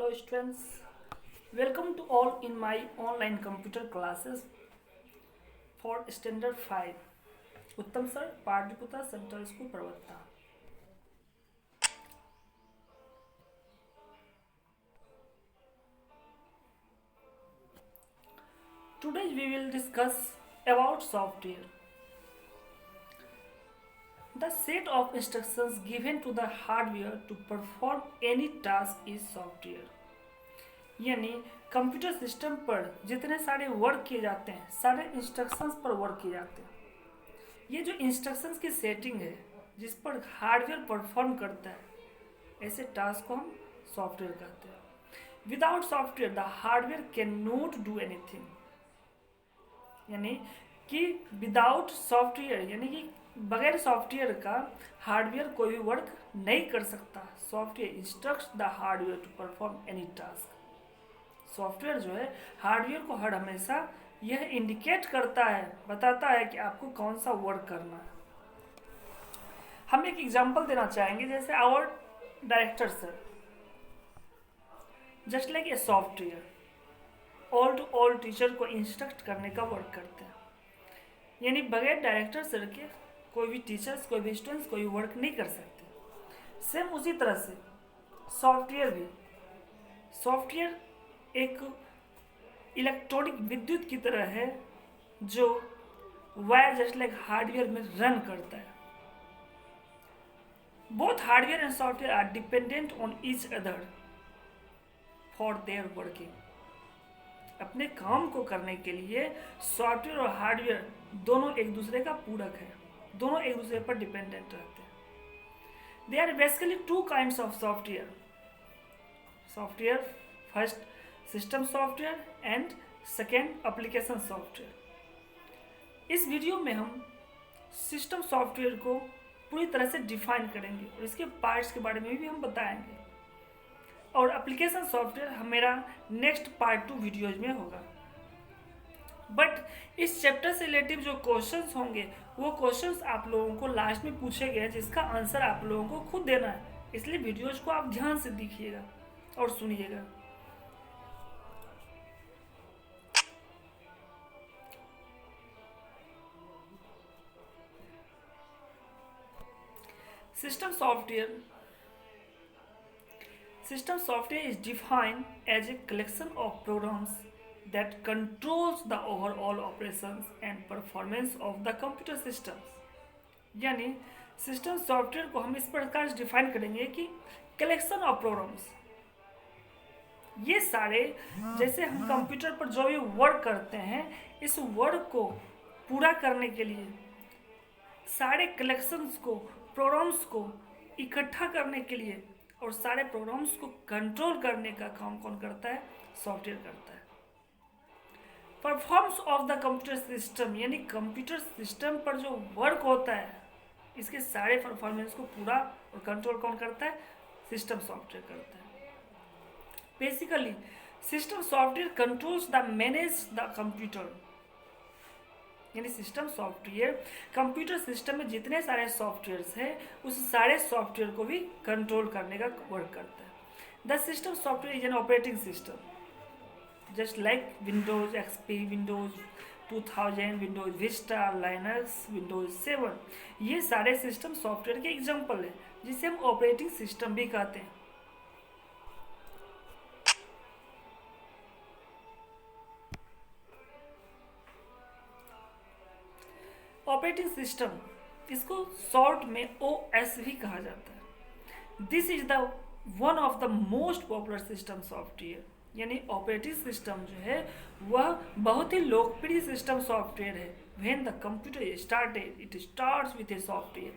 Hello students, welcome to all in my online computer classes for standard 5. उत्तम sir Pataliputra central school प्रवक्ता. Today we will discuss about software. The set of instructions given to the hardware to perform any task is software. यानी computer system पर जितने सारे work किए जाते हैं सारे इंस्ट्रक्शंस पर वर्क किए जाते हैं. ये जो इंस्ट्रक्शंस की सेटिंग है जिस पर हार्डवेयर परफॉर्म करता है ऐसे टास्क को हम सॉफ्टवेयर कहते हैं. Without software the hardware can not do anything. यानी कि विदाउट सॉफ्टवेयर यानी कि बगैर सॉफ्टवेयर का हार्डवेयर कोई भी वर्क नहीं कर सकता. Software instructs the hardware to perform any task. Software जो है हार्डवेयर को हर हमेशा यह इंडिकेट करता है, बताता है कि आपको कौन सा वर्क करना है. हम एक एग्जांपल देना चाहेंगे. जैसे our director sir just like a software all to all teacher को इंस्ट्रक्ट करने का वर्क करते हैं. यानी बगैर डायरेक्टर सर के कोई भी टीचर्स कोई भी स्टूडेंट्स कोई वर्क नहीं कर सकते. सेम उसी तरह से सॉफ्टवेयर एक इलेक्ट्रॉनिक विद्युत की तरह है जो वायर जस्ट लाइक हार्डवेयर में रन करता है. Both hardware and software are dependent on each other for their working. अपने काम को करने के लिए सॉफ्टवेयर और हार्डवेयर दोनों एक दूसरे का पूरक है, दोनों एक दूसरे पर डिपेंडेंट रहते हैं. They are basically two kinds of software first system software and second application software. इस वीडियो में हम सिस्टम सॉफ्टवेयर को पूरी तरह से डिफाइन करेंगे और इसके पार्ट्स के बारे में भी हम बताएंगे. और एप्लीकेशन सॉफ्टवेयर मेरा नेक्स्ट पार्ट 2 वीडियोज में होगा. बट इस चैप्टर से रिलेटिव जो क्वेश्चंस होंगे वो क्वेश्चंस आप लोगों को लास्ट में पूछे गए जिसका आंसर आप लोगों को खुद देना है. इसलिए वीडियोज को आप ध्यान से देखिएगा और सुनिएगा. System software is defined as a collection of programs that controls the overall operations and performance of the computer systems. यानी सिस्टम सॉफ्टवेयर को हम इस प्रकार से डिफाइन करेंगे कि कलेक्शन ऑफ प्रोग्राम्स, ये सारे जैसे हम कंप्यूटर पर जो भी वर्क करते हैं इस वर्क को पूरा करने के लिए सारे कलेक्शंस को प्रोग्राम्स को इकट्ठा करने के लिए और सारे प्रोग्राम्स को कंट्रोल करने का काम कौन करता है? सॉफ्टवेयर करता है. Performance of the computer system यानी कंप्यूटर सिस्टम पर जो वर्क होता है इसके सारे परफॉर्मेंस को पूरा और कंट्रोल कौन करता है? सिस्टम सॉफ्टवेयर करता है. Basically system software controls the manage the computer. यानी सिस्टम सॉफ्टवेयर कंप्यूटर सिस्टम में जितने सारे सॉफ्टवेयर्स हैं उस सारे सॉफ्टवेयर को भी कंट्रोल करने का वर्क करता है. The system software is an operating system just like Windows XP, Windows 2000, Windows Vista, Linux, Windows 7. ये सारे सिस्टम सॉफ्टवेयर के एग्जाम्पल है जिसे हम ऑपरेटिंग सिस्टम भी कहते हैं. ऑपरेटिंग सिस्टम इसको शॉर्ट में OS भी कहा जाता है. This is the one of the most popular system software. यानी ऑपरेटिंग सिस्टम जो है वह बहुत ही लोकप्रिय सिस्टम सॉफ्टवेयर है. When the computer started it starts with a software.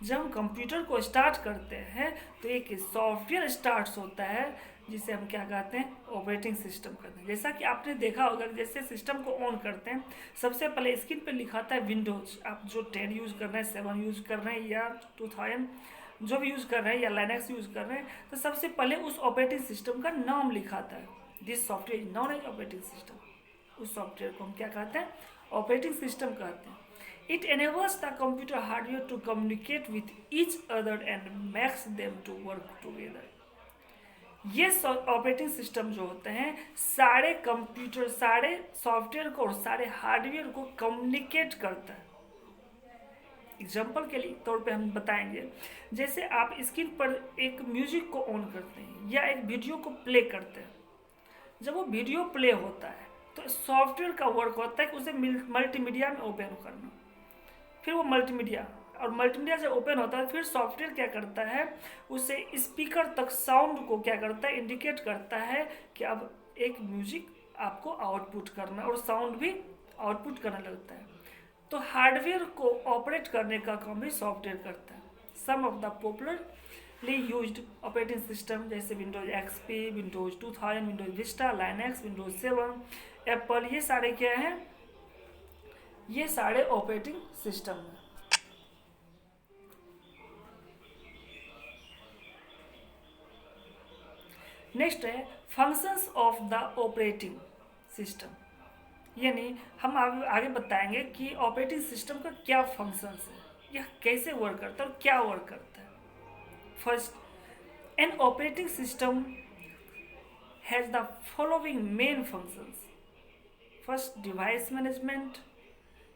जब हम कंप्यूटर को स्टार्ट करते हैं तो एक सॉफ्टवेयर स्टार्ट होता है जिसे हम क्या कहते हैं? ऑपरेटिंग सिस्टम कहते हैं. जैसा कि आपने देखा होगा जैसे सिस्टम को ऑन करते हैं सबसे पहले स्क्रीन पर लिखा था विंडोज. आप जो 10 यूज़ कर रहे हैं, 7 यूज़ कर रहे हैं या 2000 जो भी यूज़ कर रहे हैं या लाइनक्स यूज़ कर रहे हैं तो सबसे पहले उस ऑपरेटिंग सिस्टम का नाम लिखा था. This software is known as operating system. उस सॉफ्टवेयर को हम क्या कहते हैं? ऑपरेटिंग सिस्टम कहते हैं. It enables the computer hardware to communicate with each other and makes them to work together. ये ऑपरेटिंग सिस्टम जो होते हैं सारे कंप्यूटर, सारे सॉफ्टवेयर को और सारे हार्डवेयर को कम्युनिकेट करता है। एग्जाम्पल के लिए तौर पे हम बताएंगे, जैसे आप स्क्रीन पर एक म्यूजिक को ऑन करते हैं या एक वीडियो को प्ले करते हैं। जब वो वीडियो प्ले होता है तो सॉफ्टवेयर का वर्क होता है कि उसे मल्टीमीडिया में ओपन करना। फिर वो मल्टीमीडिया, और मल्टीमीडिया जब ओपन होता है फिर सॉफ्टवेयर क्या करता है, उसे स्पीकर तक साउंड को क्या करता है, इंडिकेट करता है कि अब एक म्यूजिक आपको आउटपुट करना, और साउंड भी आउटपुट करने लगता है। तो हार्डवेयर को ऑपरेट करने का काम भी सॉफ्टवेयर करता है। Some of the popularly used operating system जैसे Windows XP, Windows 2000, Windows Vista, Linux, Windows 7, Apple, ये सारे क्या हैं, ये सारे ऑपरेटिंग सिस्टम हैं। नेक्स्ट है functions of the operating system, यानी हम आगे बताएंगे कि ऑपरेटिंग सिस्टम का क्या फंक्शंस है, यह कैसे वर्क करता है और क्या वर्क करता है। First, N operating system has the following main functions. First, device management.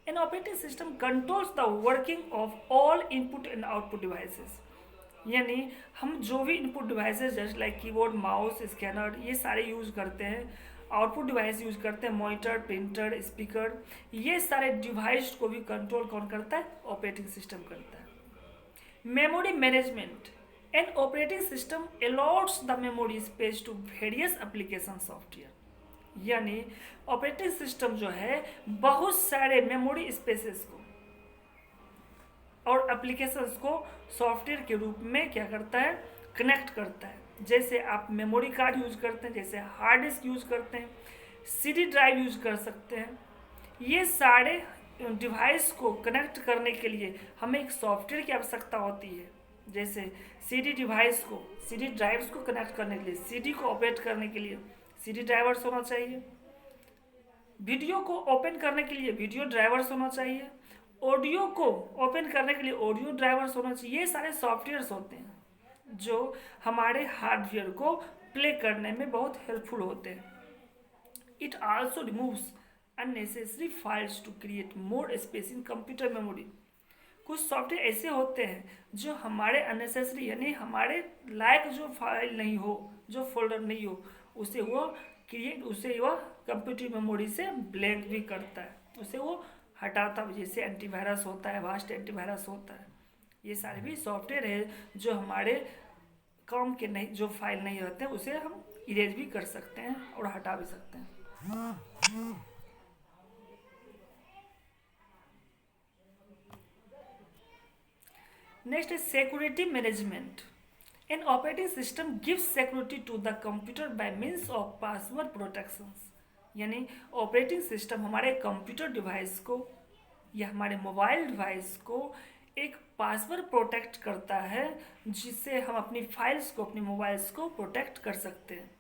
An operating system controls the working of all input and output devices, यानी हम जो भी इनपुट डिवाइसेस जैसे लाइक कीबोर्ड, माउस, स्कैनर, ये सारे use करते हैं। Output device use करते हैं, मॉनिटर, प्रिंटर, स्पीकर, ये सारे डिवाइस को भी कंट्रोल कौन करता है, ऑपरेटिंग सिस्टम करता है। Memory management, an operating system allots the memory space to various application software, यानी ऑपरेटिंग सिस्टम जो है बहुत सारे मेमोरी स्पेसेस को और एप्लीकेशंस को सॉफ्टवेयर के रूप में क्या करता है, कनेक्ट करता है। जैसे आप मेमोरी कार्ड यूज करते हैं, जैसे हार्ड डिस्क यूज करते हैं, सीडी ड्राइव यूज कर सकते हैं। ये सारे डिवाइस को कनेक्ट करने के लिए हमें एक सॉफ्टवेयर की आवश्यकता होती है। जैसे सीडी डिवाइस को, सीडी ड्राइव्स को कनेक्ट करने के लिए, सीडी को ऑपरेट करने के लिए सीडी ड्राइवर्स होना चाहिए। वीडियो को ओपन करने के लिए वीडियो ड्राइवर्स होना चाहिए। ऑडियो को ओपन करने के लिए ऑडियो ड्राइवर्स होना चाहिए। ये सारे सॉफ्टवेयर्स होते हैं जो हमारे हार्डवेयर को प्ले करने में बहुत हेल्पफुल होते हैं। It also removes unnecessary files to create more space in computer memory. कुछ सॉफ्टवेयर ऐसे होते हैं जो हमारे अननेसेसरी, यानी हमारे लायक जो फाइल नहीं हो, जो फोल्डर नहीं हो, उसे वह कंप्यूटर मेमोरी से ब्लैंक भी करता है, उसे वो हटाता, जैसे एंटीवायरस होता है, वास्ट एंटीवायरस होता है। ये सारे भी सॉफ्टवेयर है जो हमारे काम के नहीं, जो फाइल नहीं होते उसे हम इरेज भी कर सकते हैं और हटा भी सकते हैं। नेक्स्ट है security management. An operating system gives security to the computer by means of password protections, यानी ऑपरेटिंग सिस्टम हमारे कंप्यूटर डिवाइस को या हमारे मोबाइल डिवाइस को एक पासवर्ड प्रोटेक्ट करता है, जिससे हम अपनी फाइल्स को, अपने मोबाइल्स को प्रोटेक्ट कर सकते हैं।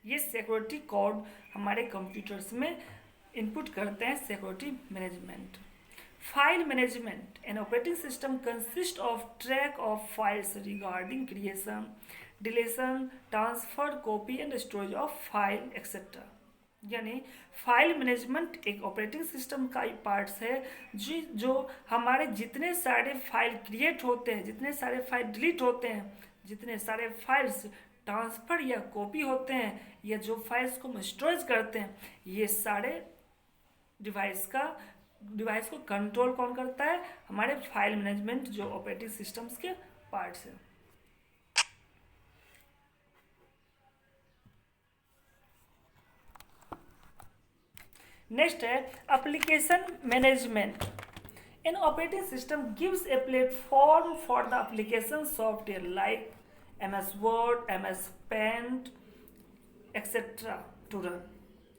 ये सिक्योरिटी कोड हमारे कंप्यूटर्स में इनपुट करते हैं security management. File management, an operating system consist of track of files regarding creation, deletion, transfer, copy and storage of file etcetera, यानी फाइल मैनेजमेंट एक ऑपरेटिंग सिस्टम का ही पार्ट्स है जो हमारे जितने सारे फाइल क्रिएट होते हैं, जितने सारे फाइल डिलीट होते हैं, जितने सारे फाइल्स ट्रांसफ़र या कॉपी होते हैं, या जो फाइल्स को हम स्टोरेज करते हैं, ये सारे डिवाइस को कंट्रोल कौन करता है, हमारे फाइल मैनेजमेंट जो ऑपरेटिंग सिस्टम्स के पार्ट्स हैं। नेक्स्ट है application management. An operating system gives a platform for the application software like MS word, MS paint etcetera to run,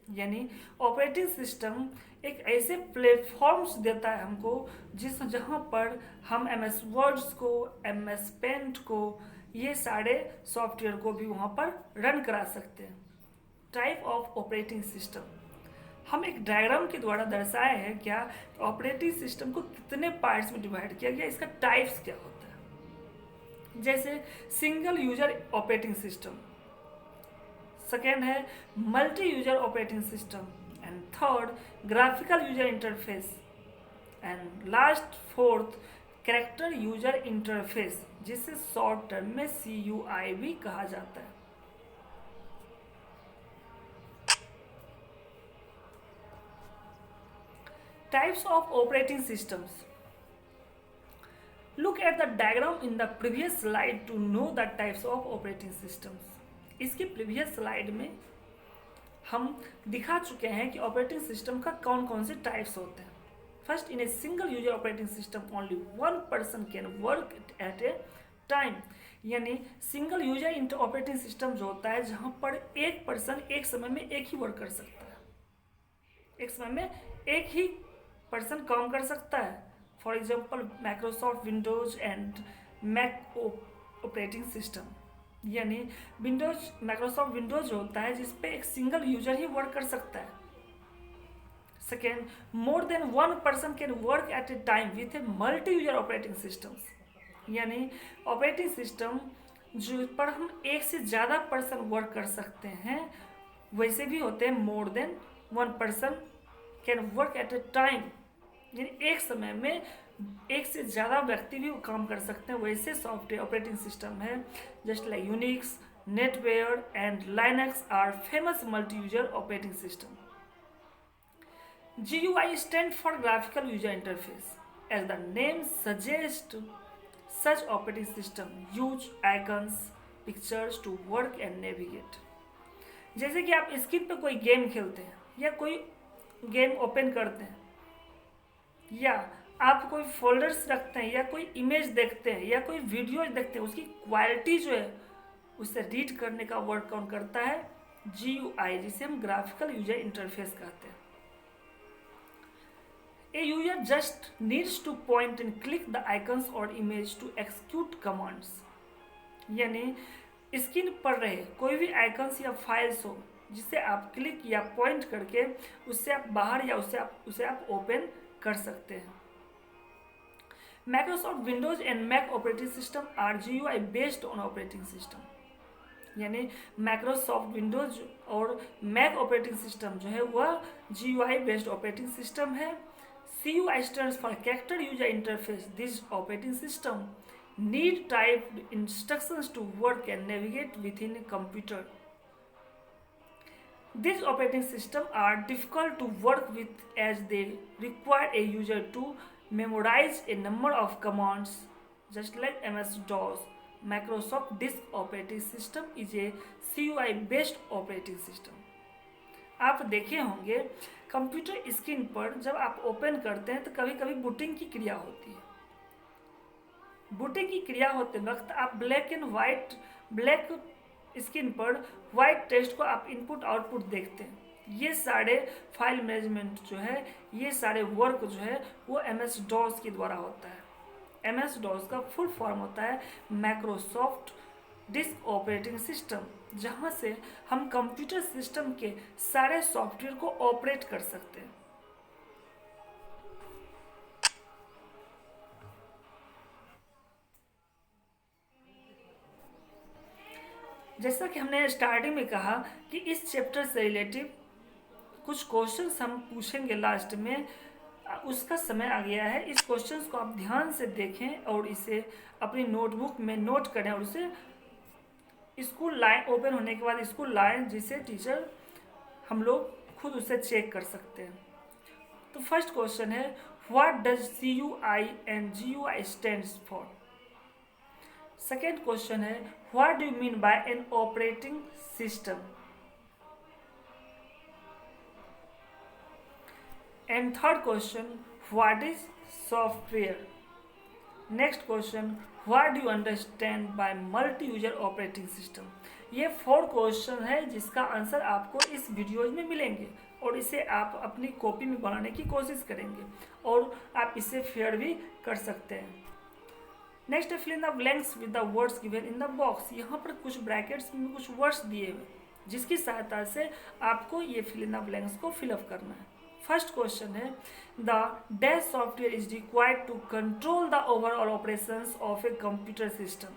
यानी ऑपरेटिंग सिस्टम एक ऐसे प्लेटफॉर्म्स देता है हमको जहाँ पर हम MS वर्ड्स को, MS पेंट को, ये सारे सॉफ्टवेयर को भी वहाँ पर रन करा सकते हैं। टाइप ऑफ ऑपरेटिंग सिस्टम, हम एक डायग्राम के द्वारा दर्शाए हैं क्या ऑपरेटिंग सिस्टम को कितने पार्ट्स में डिवाइड किया गया, इसका टाइप्स क्या होता है। जैसे single user operating system, second है multi user operating system, and third graphical user interface, and last fourth character user interface, जिसे शॉर्ट टर्म में CUI भी कहा जाता है। Types of operating systems. Look at the diagram in the previous slide to know the types of operating systems. इसकी previous slide में हम दिखा चुके हैं कि ऑपरेटिंग सिस्टम का कौन कौन से टाइप्स होते हैं। First, in a single user operating system only one person can work at A time, यानी सिंगल यूजर ऑपरेटिंग सिस्टम जो होता है जहाँ पर एक पर्सन एक समय में एक ही वर्क कर सकता है, एक समय में एक ही पर्सन काम कर सकता है। For example Microsoft Windows and Mac operating system, यानी माइक्रोसॉफ्ट विंडोज होता है जिस पे एक सिंगल यूजर ही वर्क कर सकता है। Second, more than one person can work at A time with a multi user operating systems, यानी ऑपरेटिंग सिस्टम जो पर हम एक से ज़्यादा पर्सन वर्क कर सकते हैं वैसे भी होते हैं more than one person can work at A time, यानी एक समय में एक से ज़्यादा व्यक्ति भी काम कर सकते हैं, वैसे सॉफ्टवेयर ऑपरेटिंग सिस्टम है। Just like Unix, NetWare and Linux are famous multi user operating system. GUI stand for graphical user interface. As the name suggests, such operating system use icons, pictures to work and navigate. जैसे कि आप screen पे कोई game खेलते हैं या कोई game open करते हैं या आप कोई फोल्डर्स रखते हैं या कोई इमेज देखते हैं या कोई वीडियो देखते हैं, उसकी क्वालिटी जो है उसे रीड करने का वर्क कौन करता है? GUI, जिसे हम ग्राफिकल यूजर इंटरफेस कहते हैं। A user just needs to point and click the icons or image to execute commands, यानी स्क्रीन पर रहे कोई भी आइकन्स या फाइल्स हो जिसे आप क्लिक या पॉइंट करके उससे आप बाहर या उसे आप ओपन कर सकते हैं। Microsoft Windows and Mac operating system are GUI based on operating system, यानी माइक्रोसॉफ्ट विंडोज और मैक ऑपरेटिंग सिस्टम जो है वह GUI बेस्ड ऑपरेटिंग सिस्टम है। CUI stands for Character User Interface. This operating system need typed instructions to work and navigate within a computer. These operating systems are difficult to work with as they require a user to memorize a number of commands, just like MS-DOS. Microsoft Disk Operating System is a CUI-based operating system. आप देखे होंगे computer screen पर जब आप open करते हैं तो कभी कभी बूटिंग की क्रिया होती है। बूटिंग की क्रिया होते वक्त आप ब्लैक स्क्रीन पर वाइट टेक्स्ट को आप इनपुट आउटपुट देखते हैं। ये सारे फाइल मैनेजमेंट जो है, ये सारे वर्क जो है वो MS-DOS के द्वारा होता है। MS-DOS का फुल फॉर्म होता है माइक्रोसॉफ्ट डिस्क ऑपरेटिंग सिस्टम, जहाँ से हम कंप्यूटर सिस्टम के सारे सॉफ्टवेयर को ऑपरेट कर सकते हैं। जैसा कि हमने स्टार्टिंग में कहा कि इस चैप्टर से रिलेटिव कुछ क्वेश्चंस हम पूछेंगे लास्ट में, उसका समय आ गया है। इस क्वेश्चंस को आप ध्यान से देखें और इसे अपनी नोटबुक में नोट करें और उसे स्कूल लाएं, ओपन होने के बाद स्कूल लाएं, जिसे टीचर हम लोग खुद उसे चेक कर सकते हैं। तो फर्स्ट क्वेश्चन है, what does CUI and GUI stands for. Second question है, what do you mean by an operating system. And third question, what is software. Next question, what do you understand by multi user operating system. ये 4 question है जिसका answer आपको इस video में मिलेंगे और इसे आप अपनी कॉपी में बनाने की कोशिश करेंगे और आप इसे फेयर भी कर सकते हैं। नेक्स्ट है fill in the blanks with the words given in the box. यहाँ पर कुछ ब्रैकेट्स में कुछ वर्ड्स दिए हुए जिसकी सहायता से आपको ये फिल इन द ब्लैंक्स को फिलअप करना है। फर्स्ट क्वेश्चन है, the dash software is required to control the overall operations of a computer system.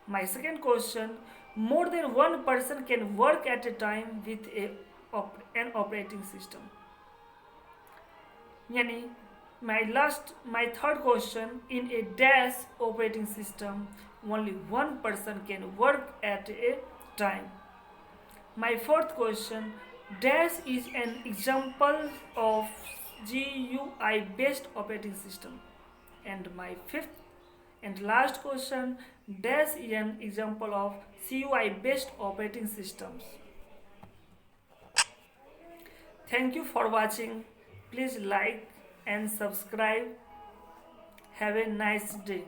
My second question, More than one person can work at a time with an operating system. Yani, my third question, in a dash operating system, only one person can work at a time. My fourth question, dash is an example of GUI based operating system. And my fifth and last question, dash is an example of CUI based operating systems. Thank you for watching. Please like and subscribe. Have a nice day.